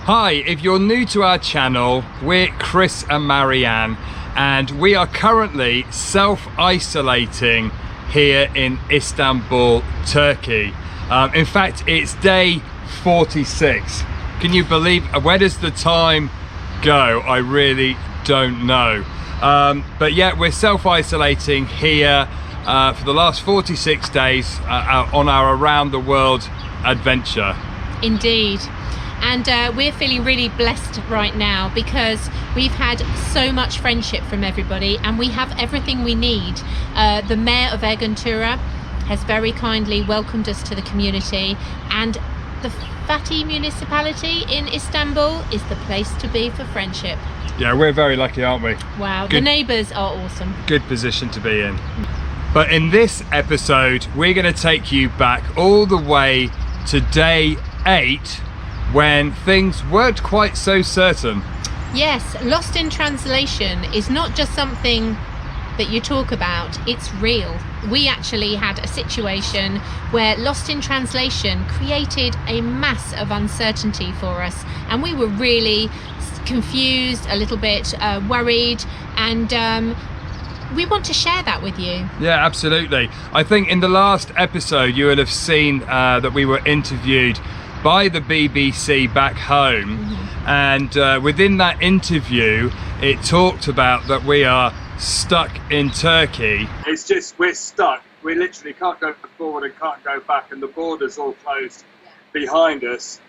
Hi, if you're new to our channel, we're Chris and Marianne, and we are currently self-isolating here in Istanbul, Turkey. In fact, it's day 46. Can you believe, where does the time go? I really don't know. But yeah, we're self-isolating here for the last 46 days on our around the world adventure. Indeed. And we're feeling really blessed right now because we've had so much friendship from everybody and we have everything we need. The mayor of Erguntura has very kindly welcomed us to the community, and the Fatih municipality in Istanbul is the place to be for friendship. Yeah, we're very lucky, aren't we? Wow, the neighbours are awesome. Good position to be in. But in this episode, we're going to take you back all the way to day 8, when things weren't quite so certain. Yes, lost in translation is not just something that you talk about, it's real. We actually had a situation where lost in translation created a mass of uncertainty for us, and we were really confused, a little bit worried, and we want to share that with you. Yeah, absolutely. I think in the last episode you would have seen that we were interviewed by the BBC back home, and within that interview it talked about that we are stuck in Turkey. It's just, we're stuck. We literally can't go forward and can't go back, and the border's all closed behind us.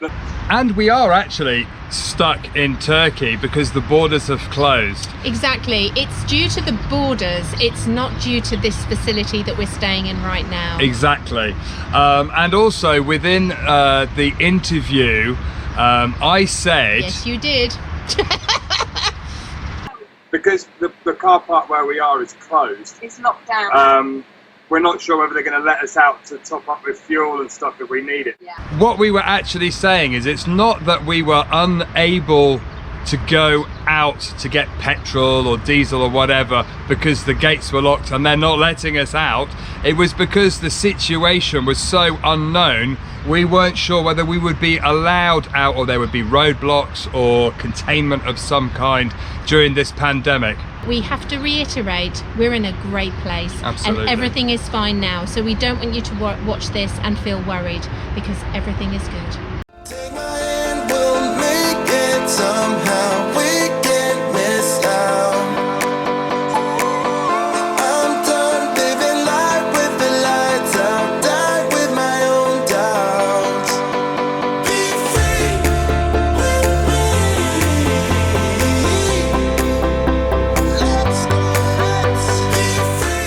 And we are actually stuck in Turkey because the borders have closed. Exactly, it's due to the borders, it's not due to this facility that we're staying in right now. Exactly. And also within the interview, I said... Yes, you did. Because the car park where we are is closed. It's locked down. We're not sure whether they're going to let us out to top up with fuel and stuff if we need it. Yeah. What we were actually saying is it's not that we were unable to go out to get petrol or diesel or whatever because the gates were locked and they're not letting us out. It was because the situation was so unknown, we weren't sure whether we would be allowed out or there would be roadblocks or containment of some kind during this pandemic. We have to reiterate, we're in a great place. Absolutely. And everything is fine now, so we don't want you to watch this and feel worried, because everything is good. Take my hand, we'll make it somehow. We can't miss out. I'm done living life with the lights out. Die with my own doubts. Be free with me. Let's be free.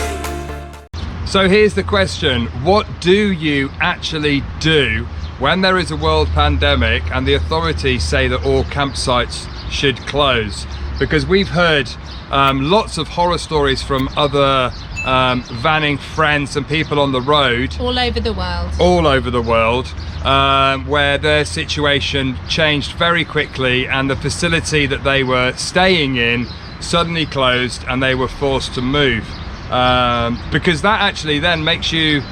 So here's the question, what do you actually do when there is a world pandemic and the authorities say that all campsites should close? Because we've heard lots of horror stories from other vanning friends and people on the road. All over the world. All over the world, where their situation changed very quickly and the facility that they were staying in suddenly closed and they were forced to move. Because that actually then makes you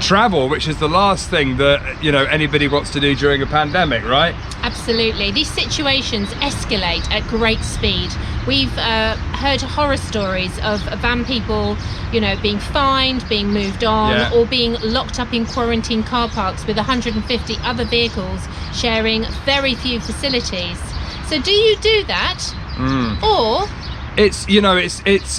travel, which is the last thing that anybody wants to do during a pandemic, right? Absolutely. These situations escalate at great speed. We've heard horror stories of van people, being fined, being moved on, or being locked up in quarantine car parks with 150 other vehicles sharing very few facilities. So do you do that? Or it's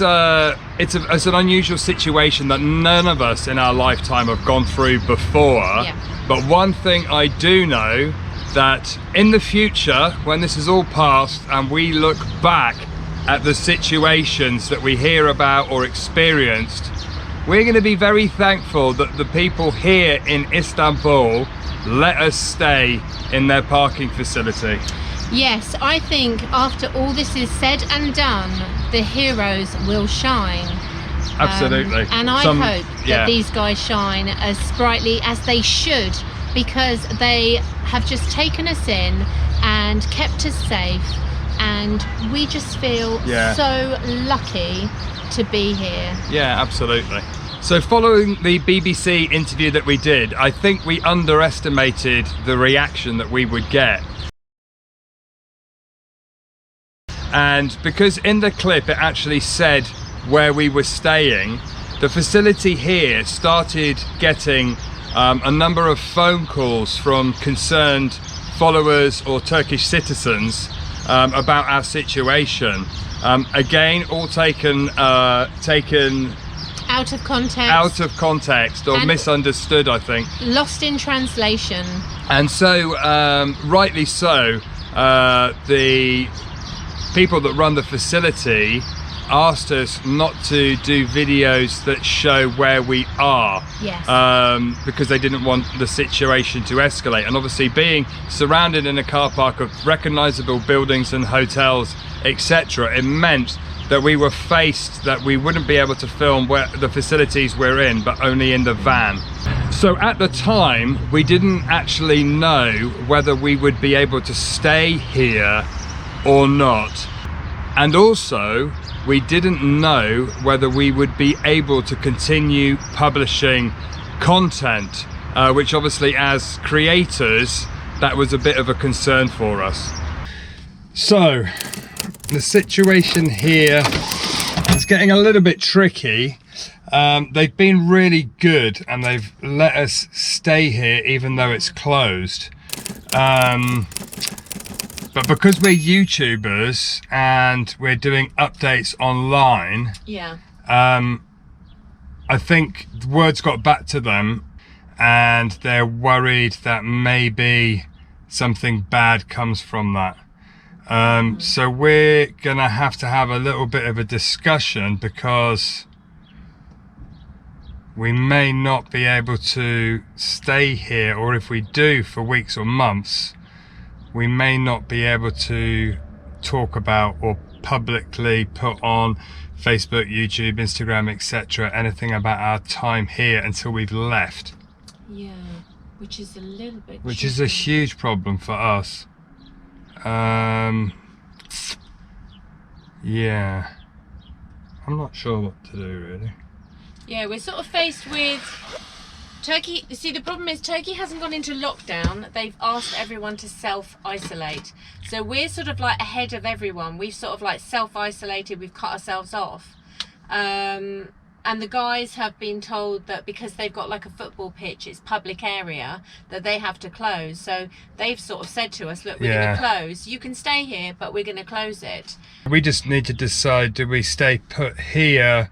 an unusual situation that none of us in our lifetime have gone through before. But one thing I do know, that in the future, when this is all past and we look back at the situations that we hear about or experienced, we're going to be very thankful that the people here in Istanbul let us stay in their parking facility. yes, I think after all this is said and done, the heroes will shine. Absolutely. And I hope that these guys shine as brightly as they should, because they have just taken us in and kept us safe, and we just feel so lucky to be here. Yeah, absolutely. So following the BBC interview that we did, I think we underestimated the reaction that we would get. And because in the clip it actually said where we were staying, the facility here started getting a number of phone calls from concerned followers or Turkish citizens about our situation. Again, all taken Out of context. out of context or And- misunderstood, I think. Lost in translation. And so, rightly so, the people that run the facility asked us not to do videos that show where we are. Yes. Because they didn't want the situation to escalate. And obviously being surrounded in a car park of recognisable buildings and hotels, etc., it meant that we were faced that we wouldn't be able to film where the facilities we're in, but only in the van. So at the time, we didn't actually know whether we would be able to stay here or not. And also, we didn't know whether we would be able to continue publishing content, which obviously as creators, that was a bit of a concern for us. So, the situation here is getting a little bit tricky. They've been really good and they've let us stay here even though it's closed. But because we're YouTubers and we're doing updates online, Yeah. I think the words got back to them and they're worried that maybe something bad comes from that. So we're gonna have to have a little bit of a discussion because we may not be able to stay here, or if we do for weeks or months, we may not be able to talk about or publicly put on Facebook, YouTube, Instagram, etc. anything about our time here until we've left, Yeah. Which is a little bit. which is a huge problem for us. Yeah, I'm not sure what to do really. Yeah, we're sort of faced with Turkey. See, the problem is Turkey hasn't gone into lockdown. They've asked everyone to self-isolate. So we're sort of like ahead of everyone. We've sort of like self-isolated. We've cut ourselves off. And the guys have been told that because they've got like a football pitch, it's public area, that they have to close. So they've sort of said to us, look, we're going to close. You can stay here, but we're going to close it. We just need to decide, do we stay put here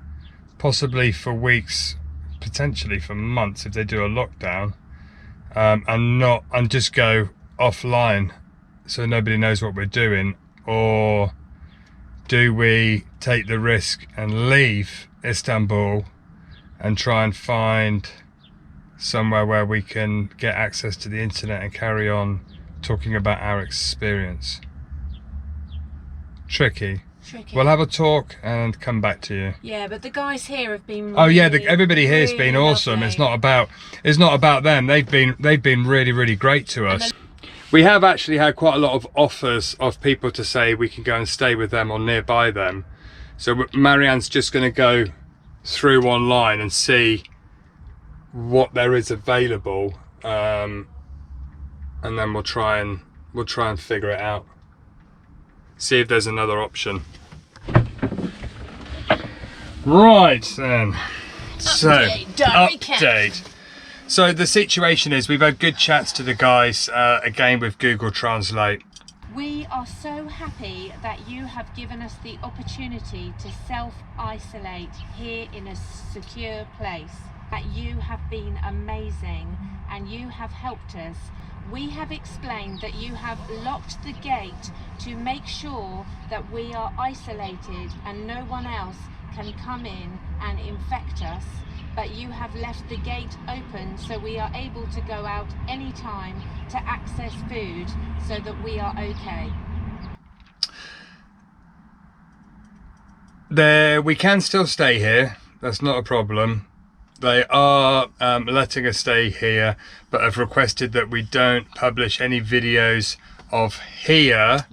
possibly for weeks, potentially for months if they do a lockdown, and just go offline so nobody knows what we're doing, or do we take the risk and leave Istanbul and try and find somewhere where we can get access to the internet and carry on talking about our experience? Tricky. We'll have a talk and come back to you. Yeah, but the guys here have been. Oh yeah, really, everybody here's been really awesome. lovely. It's not about them. They've been really great to us. We have actually had quite a lot of offers of people to say we can go and stay with them or nearby them. So Marianne's just going to go through online and see what there is available, and then we'll try and figure it out. See if there's another option. Right then. So update. So the situation is we've had good chats to the guys again with Google Translate. We are so happy that you have given us the opportunity to self-isolate here in a secure place. That you have been amazing and you have helped us. We have explained that you have locked the gate to make sure that we are isolated and no one else can come in and infect us. But you have left the gate open so we are able to go out anytime to access food so that we are okay. We can still stay here, that's not a problem. They are letting us stay here, but have requested that we don't publish any videos of here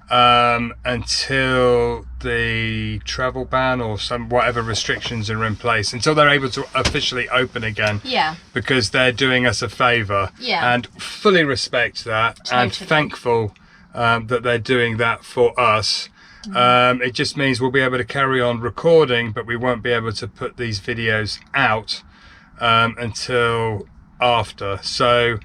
until the travel ban or whatever restrictions are in place, until they're able to officially open again. Yeah. Because they're doing us a favour. Yeah. And fully respect that, and thankful that they're doing that for us. It just means we'll be able to carry on recording, but we won't be able to put these videos out until after. So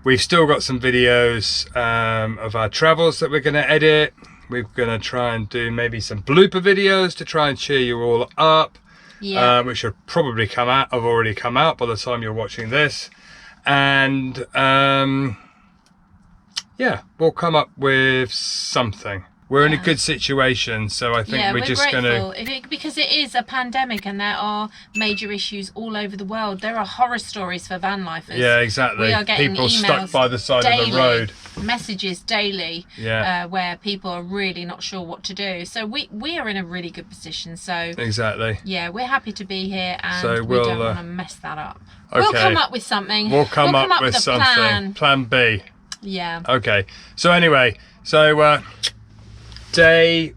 we've still got some videos of our travels that we're going to edit. We're going to try and do maybe some blooper videos to try and cheer you all up, which will probably have already come out by the time you're watching this. And yeah, we'll come up with something. We're in a good situation, so I think we're just going to... Because it is a pandemic and there are major issues all over the world. There are horror stories for van lifers. Yeah, exactly. We are getting people emails stuck by the side of the road. Messages daily, where people are really not sure what to do. So we are in a really good position. So exactly. Yeah, we're happy to be here, and so we don't want to mess that up. Okay. We'll come up with something. We'll come up with a something. Plan B. Yeah. Okay. So anyway, day,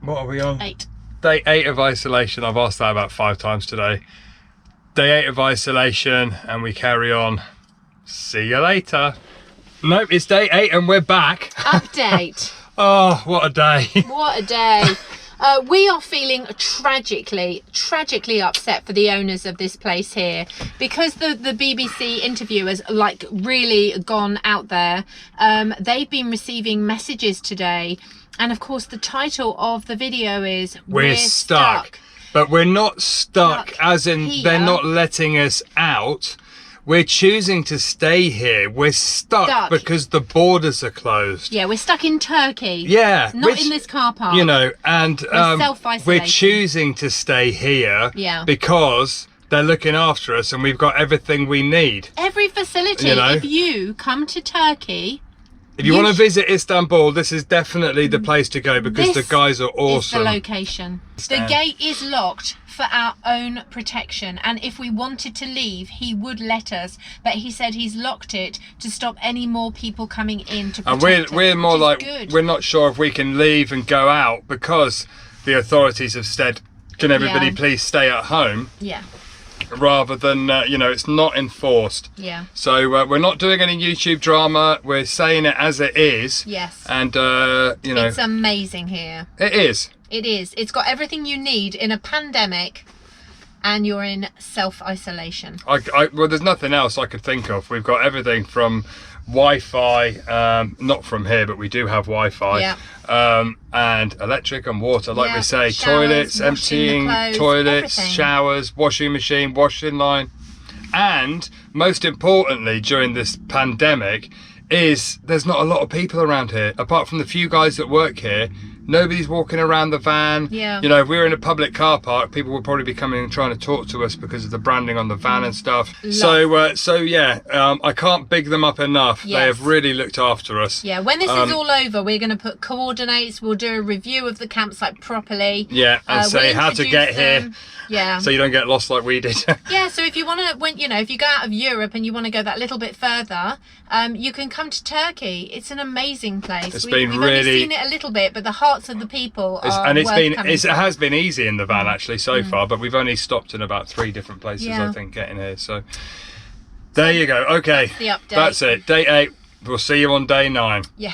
what are we on? 8. Day 8 of isolation. I've asked that about 5 times today. Day 8 of isolation, and we carry on. See you later. Nope, it's day 8 and we're back. Update. Oh, what a day. What a day. We are feeling tragically upset for the owners of this place here, because the BBC interviewers like really gone out there. They've been receiving messages today, and of course the title of the video is We're stuck. But we're not stuck as in here. They're not letting us out. We're choosing to stay here. We're stuck because the borders are closed. Yeah, we're stuck in Turkey. Yeah. Not in this car park. You know, and we're choosing to stay here because they're looking after us and we've got everything we need. Every facility. You know? If you come to Turkey... If you want to visit Istanbul, this is definitely the place to go because the guys are awesome. Is the location. The gate is locked for our own protection, and if we wanted to leave, he would let us, but he said he's locked it to stop any more people coming in to protect us. And we're more like, we're not sure if we can leave and go out because the authorities have said, can everybody please stay at home? Yeah. Rather than, you know, it's not enforced. Yeah. So we're not doing any YouTube drama. We're saying it as it is. Yes. And, you know. It's amazing here. It is. It is. It's got everything you need in a pandemic, and you're in self-isolation. Well, there's nothing else I could think of. We've got everything from Wi-Fi, not from here, but we do have Wi-Fi, and electric and water, like we say, showers, toilets, emptying clothes, toilets, everything. showers, washing machine, washing line, and most importantly during this pandemic is there's not a lot of people around here, apart from the few guys that work here. Nobody's walking around the van. Yeah. You know, if we were in a public car park, people would probably be coming and trying to talk to us because of the branding on the van and stuff. So yeah, I can't big them up enough. Yes. They have really looked after us. Yeah, when this is all over, we're going to put coordinates. We'll do a review of the campsite properly. Yeah, and say how to get here. Yeah. So you don't get lost like we did. Yeah, so if you want to, if you go out of Europe and you want to go that little bit further, you can come to Turkey. It's an amazing place. We've only seen it a little bit, but the hearts of the people are and it has been easy in the van actually so far, but we've only stopped in about 3 different places I think getting here. So there you go. Okay, that's the update. That's it. Day 8. We'll see you on day 9. Yeah.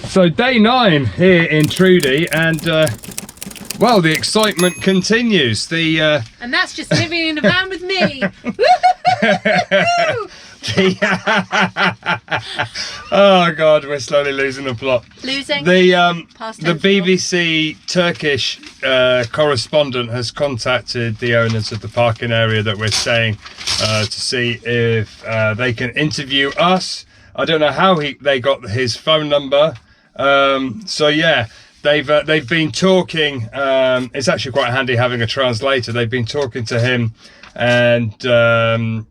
So day 9 here in Trudy, and well, the excitement continues. And that's just living in a van with me. Oh God, we're slowly losing the plot. Losing. The BBC Turkish correspondent has contacted the owners of the parking area that we're staying to see if they can interview us. I don't know how they got his phone number. So yeah. They've been talking. It's actually quite handy having a translator. They've been talking to him and to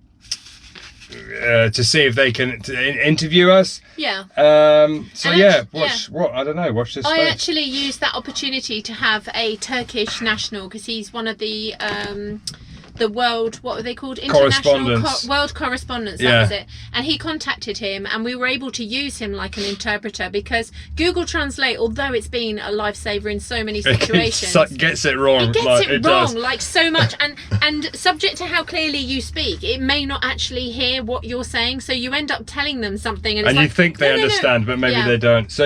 see if they can interview us. Yeah. So yeah, what I don't know. Watch this. I actually used that opportunity to have a Turkish national, because he's one of the the world, what were they called? Correspondence. World correspondence, that Yeah. was it. And he contacted him, and we were able to use him like an interpreter, because Google Translate, although it's been a lifesaver in so many situations, It gets it wrong. it gets like, it does. wrong like so much, and subject to how clearly you speak, it may not actually hear what you're saying, so you end up telling them something and, it's And you like, think they "No, no, no." understand, but maybe Yeah. they don't. So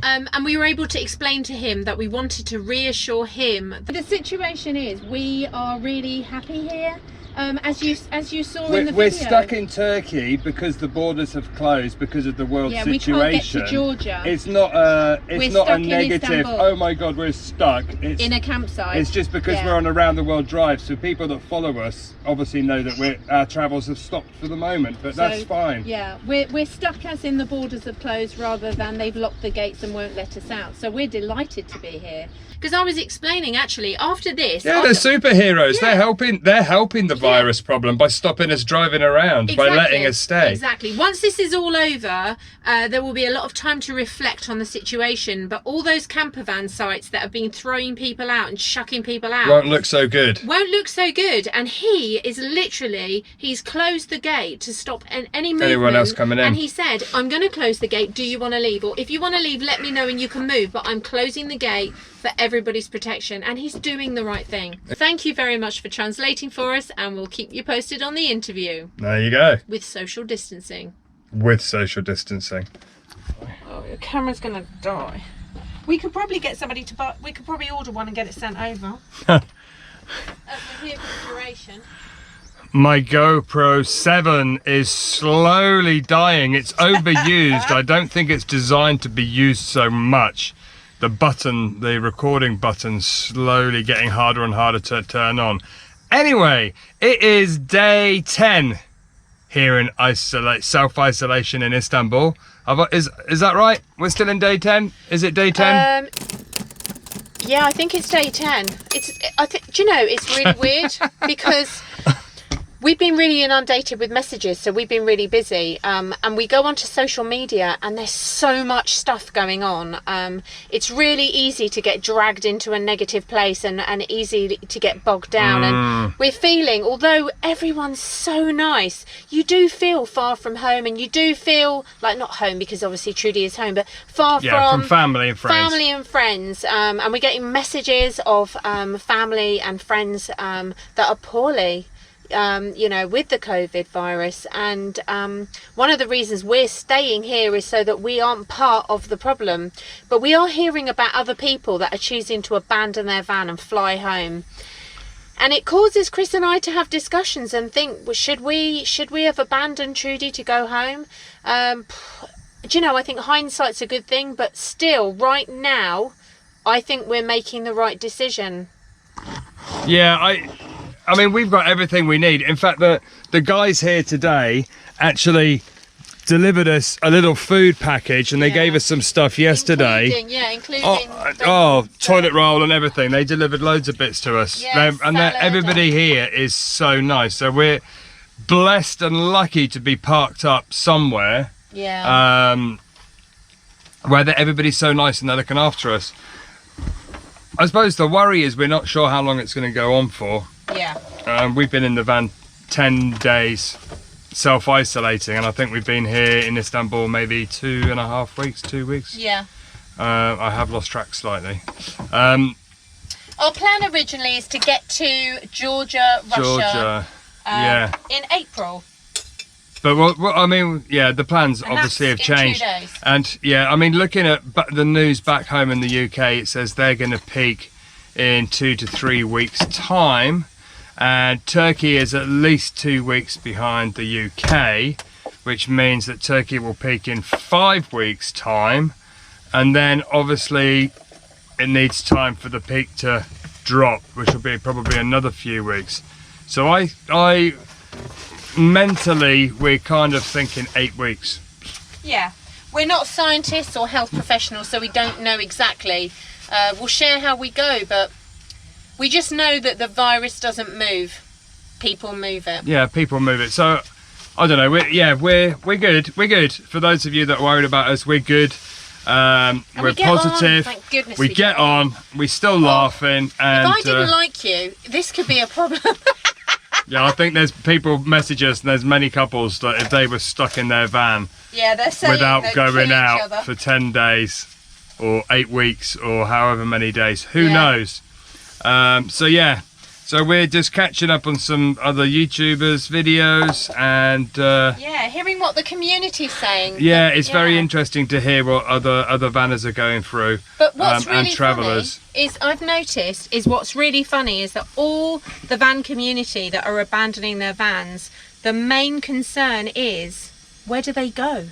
And we were able to explain to him that we wanted to reassure him. The situation is, we are really happy here. As you saw in the we're video. stuck in Turkey because the borders have closed because of the world Yeah, we situation. can't get to Georgia. It's not a We're not a stuck in negative. Istanbul. Oh my God, we're stuck. It's in a campsite. It's just because Yeah. we're on a round the world drive, so people that follow us obviously know that our travels have stopped for the moment, but that's So, fine. Yeah, we're stuck as in the borders have closed, rather than they've locked the gates and won't let us out. So we're delighted to be here. Because I was explaining, actually, after this... Yeah, they're superheroes. Yeah. They're helping the virus problem by stopping us driving around, by letting us stay. Exactly. Once this is all over, there will be a lot of time to reflect on the situation. But all those camper van sites that have been throwing people out and shucking people out Won't look so good. won't look so good. And he is literally, he's closed the gate to stop any movement. Anyone else coming in. And he said, I'm going to close the gate. Do you want to leave? Or if you want to leave, let me know and you can move. But I'm closing the gate for everybody's protection. And he's doing the right thing. Thank you very much for translating for us. And we'll keep you posted on the interview. There you go. With social distancing. With social distancing. Oh, your camera's going to die. We could probably get somebody to buy, we could probably order one and get it sent over. As the vehicle duration. My GoPro 7 is slowly dying. It's overused. I don't think it's designed to be used so much. The recording button, slowly getting harder and harder to turn on. Anyway, it is day 10 here in self-isolation in Istanbul. Is that right? We're still in day 10? Is it day 10? Yeah, I think it's day 10. Do you know, it's really weird because we've been really inundated with messages, so we've been really busy. And we go onto social media and there's so much stuff going on. It's really easy to get dragged into a negative place and easy to get bogged down. And we're feeling, although everyone's so nice, you do feel far from home, and you do feel like, not home because obviously Trudy is home, but far from family and friends. Family and friends. And we're getting messages of family and friends that are poorly. With the COVID virus, and one of the reasons we're staying here is so that we aren't part of the problem, but we are hearing about other people that are choosing to abandon their van and fly home, and it causes Chris and I to have discussions and think, well, should we have abandoned Trudy to go home? Do you know, I think hindsight's a good thing, but still right now I think we're making the right decision. Yeah, I mean, we've got everything we need. In fact, the guys here today actually delivered us a little food package, and they gave us some stuff yesterday. Including toilet roll and everything. They delivered loads of bits to us. Yes, everybody here is so nice. So we're blessed and lucky to be parked up somewhere. Yeah. Where everybody's so nice and they're looking after us. I suppose the worry is we're not sure how long it's going to go on for. Yeah. We've been in the van 10 days self-isolating, and I think we've been here in Istanbul maybe 2.5 weeks, 2 weeks. Yeah. I have lost track slightly. Our plan originally is to get to Georgia, Russia. In April. But the plans And obviously have that's in 2 changed. days. And yeah, I mean, looking at the news back home in the UK, it says they're going to peak in 2 to 3 weeks' time, and Turkey is at least 2 weeks behind the UK, which means that Turkey will peak in 5 weeks' time, and then obviously it needs time for the peak to drop, which will be probably another few weeks. So I mentally, we're kind of thinking 8 weeks. Yeah. We're not scientists or health professionals, so we don't know exactly. We'll share how we go, but we just know that the virus doesn't move. People move it. Yeah, people move it. So I don't know. We're good. We're good. For those of you that are worried about us, we're good. We're we get positive. on. Thank goodness we get on. We're still laughing. And if I didn't like you, this could be a problem. Yeah, I think there's people message us, and there's many couples that if they were stuck in their van Yeah, they're saying without they'd going kill each out other. for 10 days or 8 weeks or however many days, who Yeah. knows? So yeah, so we're just catching up on some other YouTubers videos, and Yeah, hearing what the community's saying. yeah, it's very Yeah. interesting to hear what other vanners are going through. But what's and really travellers. funny is I've noticed is what's really funny is that all the van community that are abandoning their vans, the main concern is where do they go?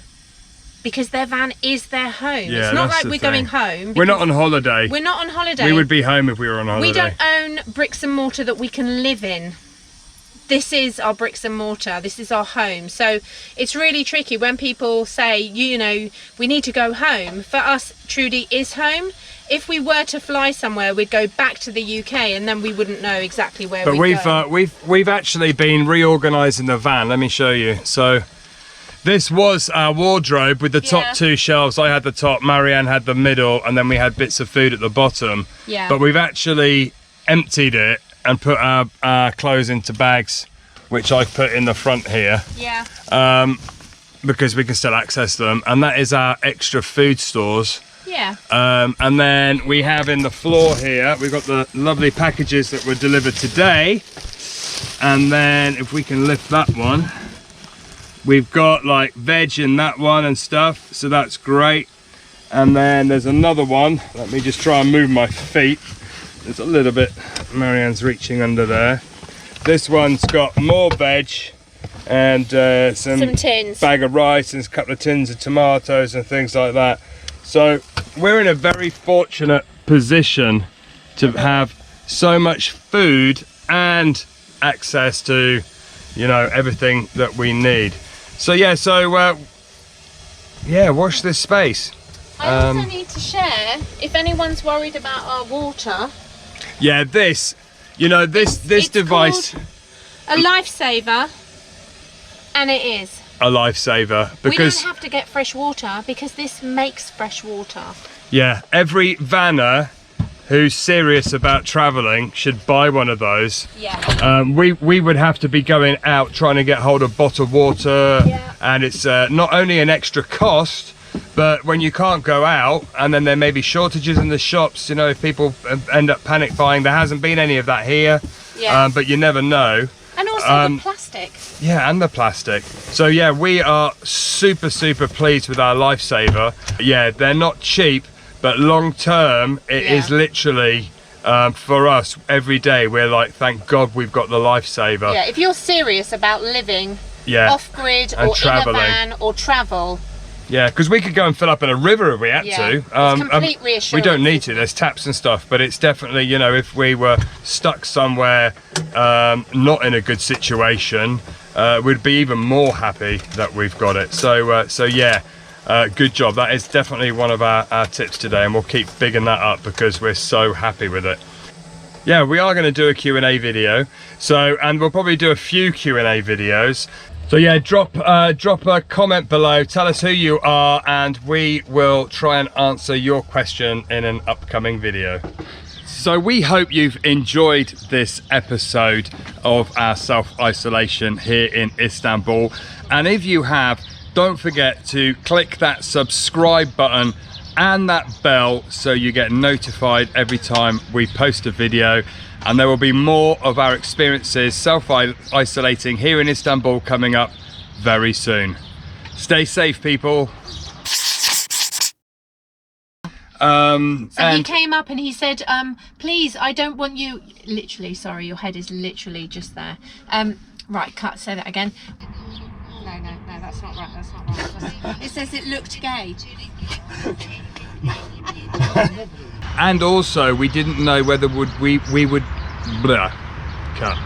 Because their van is their home. Yeah, it's not that's like the we're going thing. home. We're not because on holiday. We're not on holiday. We would be home if we were on holiday. We don't own bricks and mortar that we can live in. This is our bricks and mortar. This is our home. So it's really tricky when people say, you know, we need to go home. For us, Trudy is home. If we were to fly somewhere, we'd go back to the UK, and then we wouldn't know exactly where But we'd go. we've actually been reorganising the van. Let me show you. So this was our wardrobe with the Yeah. top 2 shelves. I had the top, Marianne had the middle, and then we had bits of food at the bottom. Yeah. But we've actually emptied it and put our clothes into bags, which I've put in the front here, Yeah. because we can still access them. And that is our extra food stores. Yeah. And then we have in the floor here, we've got the lovely packages that were delivered today. And then if we can lift that one, we've got like veg in that one and stuff, so that's great. And then there's another one. Let me just try and move my feet. There's a little bit, Marianne's reaching under there. This one's got more veg and Some tins. bag of rice and a couple of tins of tomatoes and things like that. So we're in a very fortunate position to have so much food and access to, you know, everything that we need. So yeah, yeah, watch this space. I also need to share, if anyone's worried about our water, Yeah, this, you know, this it's device, called a lifesaver, and it is. a lifesaver, We because don't have to get fresh water because this makes fresh water. yeah, every vanner who's serious about traveling should buy one of those. Yeah. We would have to be going out trying to get hold of bottled water, Yeah. and it's not only an extra cost, but when you can't go out, and then there may be shortages in the shops, you know, if people end up panic buying. There hasn't been any of that here, Yeah. but you never know. And also the plastic. Yeah, and the plastic. So yeah, we are super pleased with our lifesaver. Yeah, they're not cheap, but long term it is Yeah. literally for us every day we're like, thank God we've got the lifesaver. Yeah, if you're serious about living Yeah, off-grid And or travelling. in a van or travel, yeah, because we could go and fill up in a river if we had Yeah, to. it's complete We reassurance, don't need to. isn't it? There's taps and stuff, but it's definitely, you know, if we were stuck somewhere not in a good situation, we'd be even more happy that we've got it. So yeah, good job. That is definitely one of our tips today, and we'll keep bigging that up because we're so happy with it. Yeah, we are going to do a Q&A video, and we'll probably do a few Q&A videos. So yeah, drop a comment below, tell us who you are, and we will try and answer your question in an upcoming video. So we hope you've enjoyed this episode of our self-isolation here in Istanbul, and if you have, don't forget to click that subscribe button and that bell so you get notified every time we post a video. And there will be more of our experiences self-isolating here in Istanbul coming up very soon. Stay safe, people. So he And came up and he said, please, I don't want you, literally, sorry, your head is literally just there. Right, cut, say that again. No, that's not right, that's not right. It says it looked gay. and also we didn't know whether we would cut.